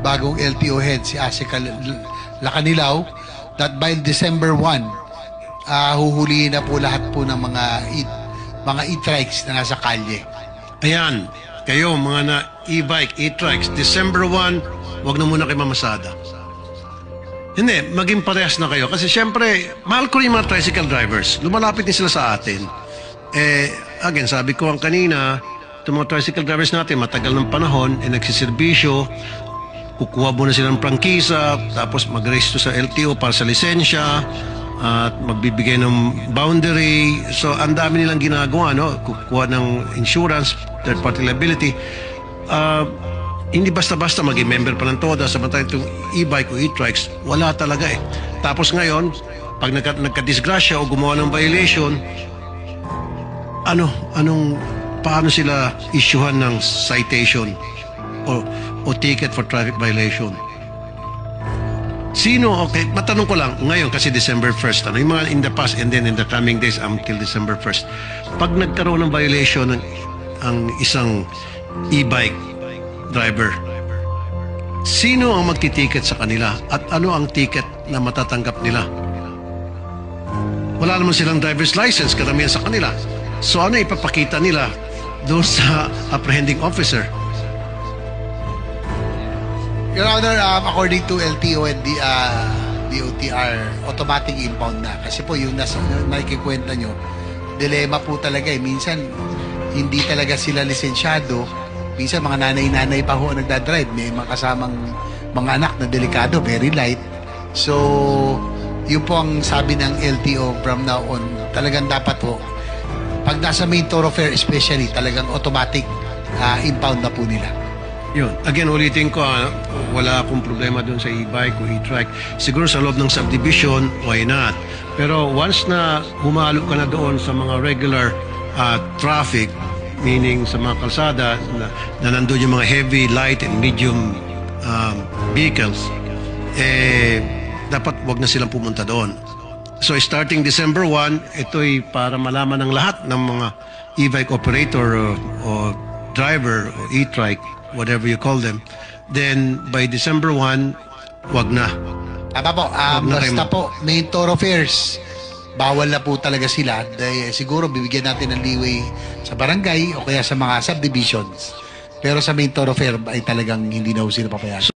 bagong LTO head, si Asika Lacanilaw, that by December 1, huhulihin na po lahat po ng mga e-trikes na nasa kalye. Ayan, kayo mga e-bike, e-trikes, December 1, wag na muna kayo mamasada. Hindi, maging parehas na kayo. Kasi syempre, mahal ko rin yung mga tricycle drivers. Lumalapit din sila sa atin. Again, sabi ko ang kanina, itong mga tricycle drivers natin, matagal ng panahon, nagsiservisyo, kukuha muna sila ng prangkisa, tapos mag-race to sa LTO para sa lisensya, at magbibigay ng boundary. So, ang dami nilang ginagawa, no? Kukuha ng insurance, third-party liability. Hindi basta-basta maging member pa ng TODA, samantalang itong e-bike o e-trikes, wala talaga eh. Tapos ngayon, pag nagka-disgrasya o gumawa ng violation, paano sila issuehan ng citation o ticket for traffic violation? Sino, okay, matanong ko lang, ngayon kasi December 1st, yung mga in the past and then in the coming days until December 1st, pag nagkaroon ng violation ang isang e-bike driver, sino ang magtitiket sa kanila at ano ang ticket na matatanggap nila? Wala naman silang driver's license, karamihan sa kanila. So ano ipapakita nila doon sa apprehending officer? Your Honor, according to LTO and DOTR, automatic impound na. Kasi po yung nakikikwenta nyo, dilema po talaga eh. Minsan, hindi talaga sila lisensyado. Minsan, mga nanay-nanay pa ho nagdadrive. May mga kasamang mga anak na delikado, very light. So, yun po ang sabi ng LTO from now on. Talagang dapat po, pag nasa main thoroughfare especially, talagang automatic impound na po nila. Yun. Again, ulitin ko, wala akong problema doon sa e-bike o e-trike. Siguro sa loob ng subdivision, why not? Pero once na humalo ka na doon sa mga regular traffic, meaning sa mga kalsada na nandun yung mga heavy, light, and medium vehicles, dapat wag na silang pumunta doon. So starting December 1, ito'y para malaman ng lahat ng mga e-bike operator o driver o e-trike, whatever you call them, then by December 1, wag na. Tama po, basta po, main thoroughfares, bawal na po talaga sila. Dahil siguro bibigyan natin ng leeway sa barangay o kaya sa mga subdivisions. Pero sa main thoroughfare ay talagang hindi na po sila papayagan.